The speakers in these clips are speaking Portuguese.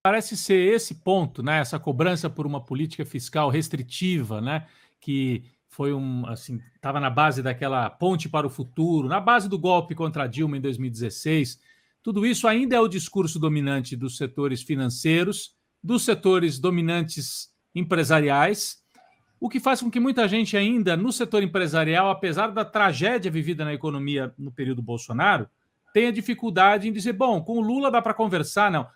parece ser esse ponto, né? Essa cobrança por uma política fiscal restritiva, né? Que foi estava na base daquela ponte para o futuro, na base do golpe contra a Dilma em 2016. Tudo isso ainda é o discurso dominante dos setores financeiros, dos setores dominantes empresariais, o que faz com que muita gente ainda no setor empresarial, apesar da tragédia vivida na economia no período Bolsonaro, tenha dificuldade em dizer, bom, com o Lula dá para conversar, não.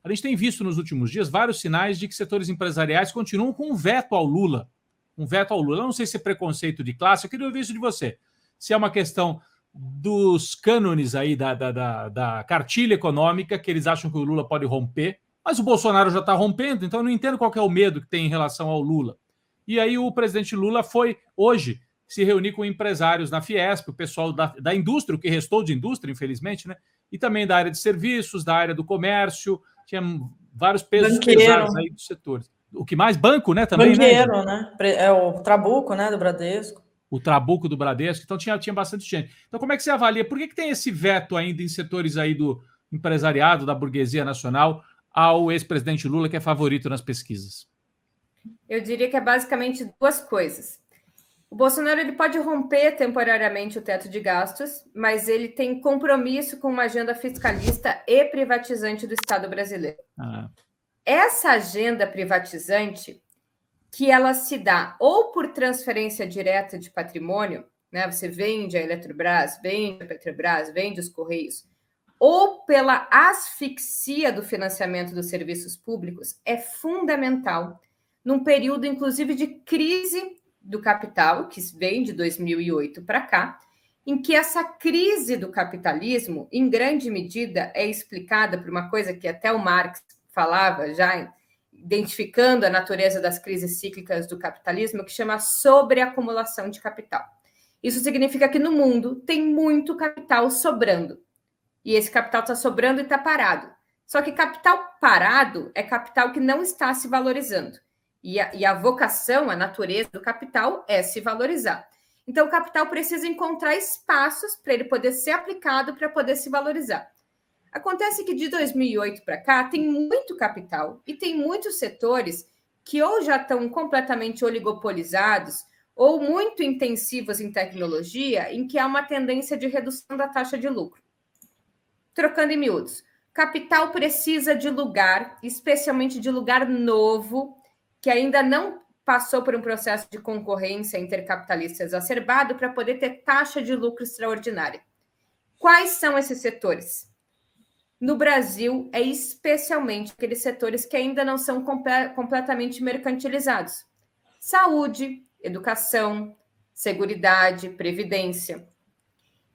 A gente tem visto nos últimos dias vários sinais de que setores empresariais continuam com um veto ao Lula. Um veto ao Lula. Eu não sei se é preconceito de classe, eu queria ouvir isso de você. Se é uma questão dos cânones aí da cartilha econômica, que eles acham que o Lula pode romper, mas o Bolsonaro já está rompendo, então eu não entendo qual é o medo que tem em relação ao Lula. E aí o presidente Lula foi, hoje, se reunir com empresários na Fiesp, o pessoal da indústria, o que restou de indústria, infelizmente, né? E também da área de serviços, da área do comércio, tinha vários pesos pesados aí dos setores. O que mais? Banco, né? Também, banqueiro, né? É o Trabuco, né? Do Bradesco. O Trabuco do Bradesco. Então tinha bastante gente. Então como é que você avalia? Por que tem esse veto ainda em setores aí do empresariado, da burguesia nacional, ao ex-presidente Lula, que é favorito nas pesquisas? Eu diria que é basicamente duas coisas. O Bolsonaro ele pode romper temporariamente o teto de gastos, mas ele tem compromisso com uma agenda fiscalista e privatizante do Estado brasileiro. Essa agenda privatizante, que ela se dá ou por transferência direta de patrimônio, né? Você vende a Eletrobras, vende a Petrobras, vende os Correios, ou pela asfixia do financiamento dos serviços públicos, é fundamental num período, inclusive, de crise do capital, que vem de 2008 para cá, em que essa crise do capitalismo, em grande medida, é explicada por uma coisa que até o Marx falava, já identificando a natureza das crises cíclicas do capitalismo, que chama sobreacumulação de capital. Isso significa que no mundo tem muito capital sobrando. E esse capital está sobrando e está parado. Só que capital parado é capital que não está se valorizando. E a vocação, a natureza do capital é se valorizar. Então, o capital precisa encontrar espaços para ele poder ser aplicado, para poder se valorizar. Acontece que de 2008 para cá tem muito capital e tem muitos setores que ou já estão completamente oligopolizados ou muito intensivos em tecnologia, em que há uma tendência de redução da taxa de lucro. Trocando em miúdos, capital precisa de lugar, especialmente de lugar novo, que ainda não passou por um processo de concorrência intercapitalista exacerbado para poder ter taxa de lucro extraordinária. Quais são esses setores? No Brasil, é especialmente aqueles setores que ainda não são completamente mercantilizados. Saúde, educação, seguridade, previdência.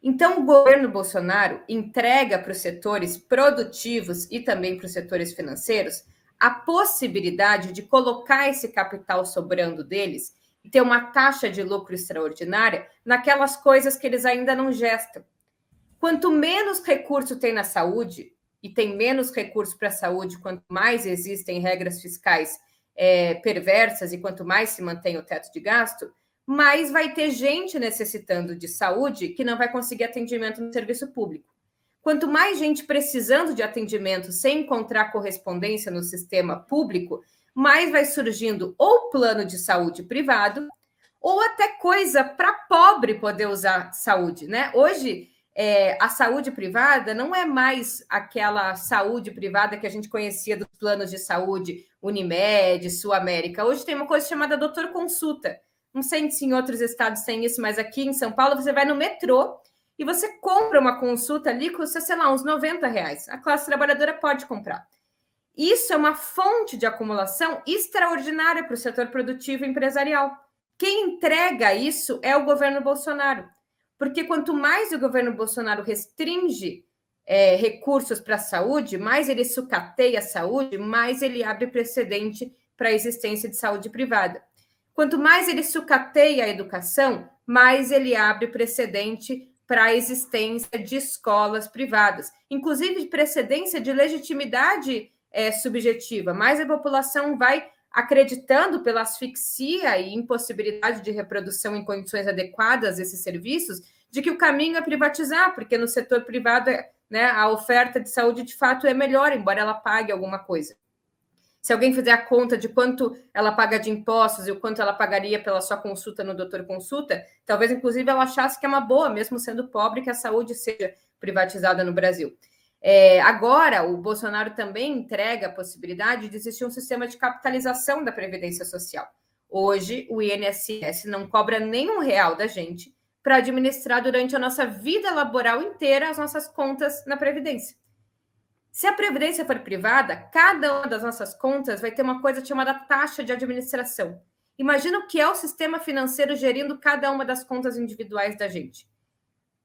Então, o governo Bolsonaro entrega para os setores produtivos e também para os setores financeiros a possibilidade de colocar esse capital sobrando deles e ter uma taxa de lucro extraordinária naquelas coisas que eles ainda não gestam. Quanto menos recurso tem na saúde, e tem menos recurso para a saúde, quanto mais existem regras fiscais perversas e quanto mais se mantém o teto de gasto, mais vai ter gente necessitando de saúde que não vai conseguir atendimento no serviço público. Quanto mais gente precisando de atendimento sem encontrar correspondência no sistema público, mais vai surgindo ou plano de saúde privado, ou até coisa para pobre poder usar saúde, né? Hoje, a saúde privada não é mais aquela saúde privada que a gente conhecia dos planos de saúde Unimed, Sul América. Hoje tem uma coisa chamada Doutor Consulta. Não sei se em outros estados tem isso, mas aqui em São Paulo você vai no metrô e você compra uma consulta ali, custa, sei lá, uns R$90. A classe trabalhadora pode comprar. Isso é uma fonte de acumulação extraordinária para o setor produtivo e empresarial. Quem entrega isso é o governo Bolsonaro. Porque quanto mais o governo Bolsonaro restringe recursos para a saúde, mais ele sucateia a saúde, mais ele abre precedente para a existência de saúde privada. Quanto mais ele sucateia a educação, mais ele abre precedente para a existência de escolas privadas, inclusive precedência de legitimidade subjetiva. Mais a população vai acreditando pela asfixia e impossibilidade de reprodução em condições adequadas desses serviços, de que o caminho é privatizar, porque no setor privado, né, a oferta de saúde de fato é melhor, embora ela pague alguma coisa. Se alguém fizer a conta de quanto ela paga de impostos e o quanto ela pagaria pela sua consulta no Doutor Consulta, talvez, inclusive, ela achasse que é uma boa, mesmo sendo pobre, que a saúde seja privatizada no Brasil. Agora, o Bolsonaro também entrega a possibilidade de existir um sistema de capitalização da Previdência Social. Hoje, o INSS não cobra nenhum real da gente para administrar durante a nossa vida laboral inteira as nossas contas na Previdência. Se a Previdência for privada, cada uma das nossas contas vai ter uma coisa chamada taxa de administração. Imagina o que é o sistema financeiro gerindo cada uma das contas individuais da gente.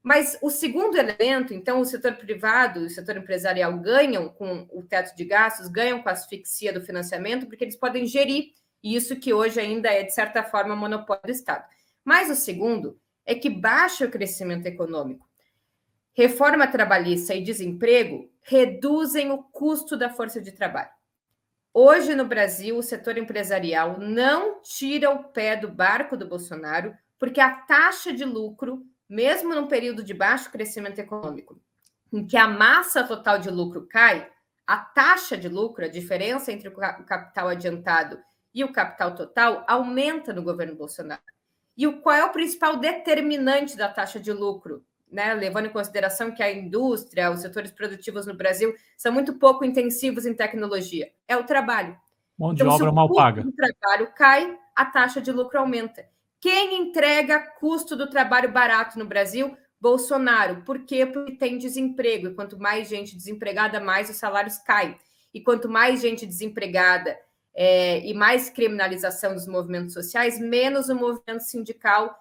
Mas o segundo elemento, então, o setor privado e o setor empresarial ganham com o teto de gastos, ganham com a asfixia do financiamento, porque eles podem gerir isso que hoje ainda é, de certa forma, monopólio do Estado. Mas o segundo é que baixa o crescimento econômico. Reforma trabalhista e desemprego reduzem o custo da força de trabalho. Hoje, no Brasil, o setor empresarial não tira o pé do barco do Bolsonaro, porque a taxa de lucro, mesmo num período de baixo crescimento econômico, em que a massa total de lucro cai, a taxa de lucro, a diferença entre o capital adiantado e o capital total, aumenta no governo Bolsonaro. E qual é o principal determinante da taxa de lucro? Né, levando em consideração que a indústria, os setores produtivos no Brasil são muito pouco intensivos em tecnologia, é o trabalho. Mão de obra mal paga. Se o custo do trabalho cai, a taxa de lucro aumenta. Quem entrega custo do trabalho barato no Brasil? Bolsonaro. Por quê? Porque tem desemprego. E quanto mais gente desempregada, mais os salários caem. E quanto mais gente desempregada e mais criminalização dos movimentos sociais, menos o movimento sindical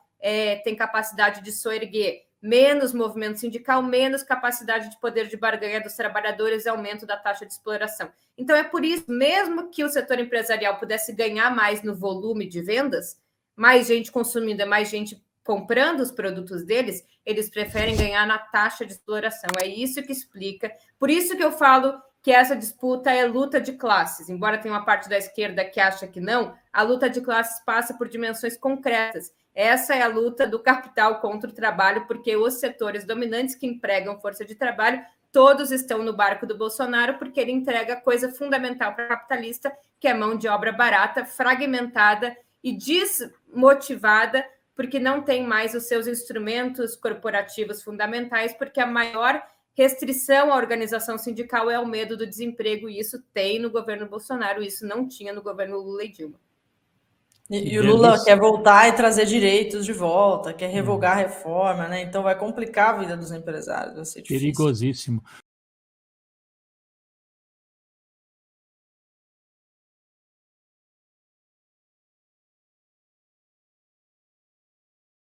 tem capacidade de soerguer. Menos movimento sindical, menos capacidade de poder de barganha dos trabalhadores e aumento da taxa de exploração. Então, é por isso, mesmo que o setor empresarial pudesse ganhar mais no volume de vendas, mais gente consumindo, mais gente comprando os produtos deles, eles preferem ganhar na taxa de exploração. É isso que explica. Por isso que eu falo que essa disputa é luta de classes. Embora tenha uma parte da esquerda que acha que não, a luta de classes passa por dimensões concretas. Essa é a luta do capital contra o trabalho, porque os setores dominantes que empregam força de trabalho, todos estão no barco do Bolsonaro, porque ele entrega coisa fundamental para o capitalista, que é mão de obra barata, fragmentada e desmotivada, porque não tem mais os seus instrumentos corporativos fundamentais, porque a maior restrição à organização sindical é o medo do desemprego, e isso tem no governo Bolsonaro, isso não tinha no governo Lula e Dilma. E o Lula quer voltar e trazer direitos de volta, quer revogar a reforma, né? Então vai complicar a vida dos empresários, vai ser difícil. Perigosíssimo.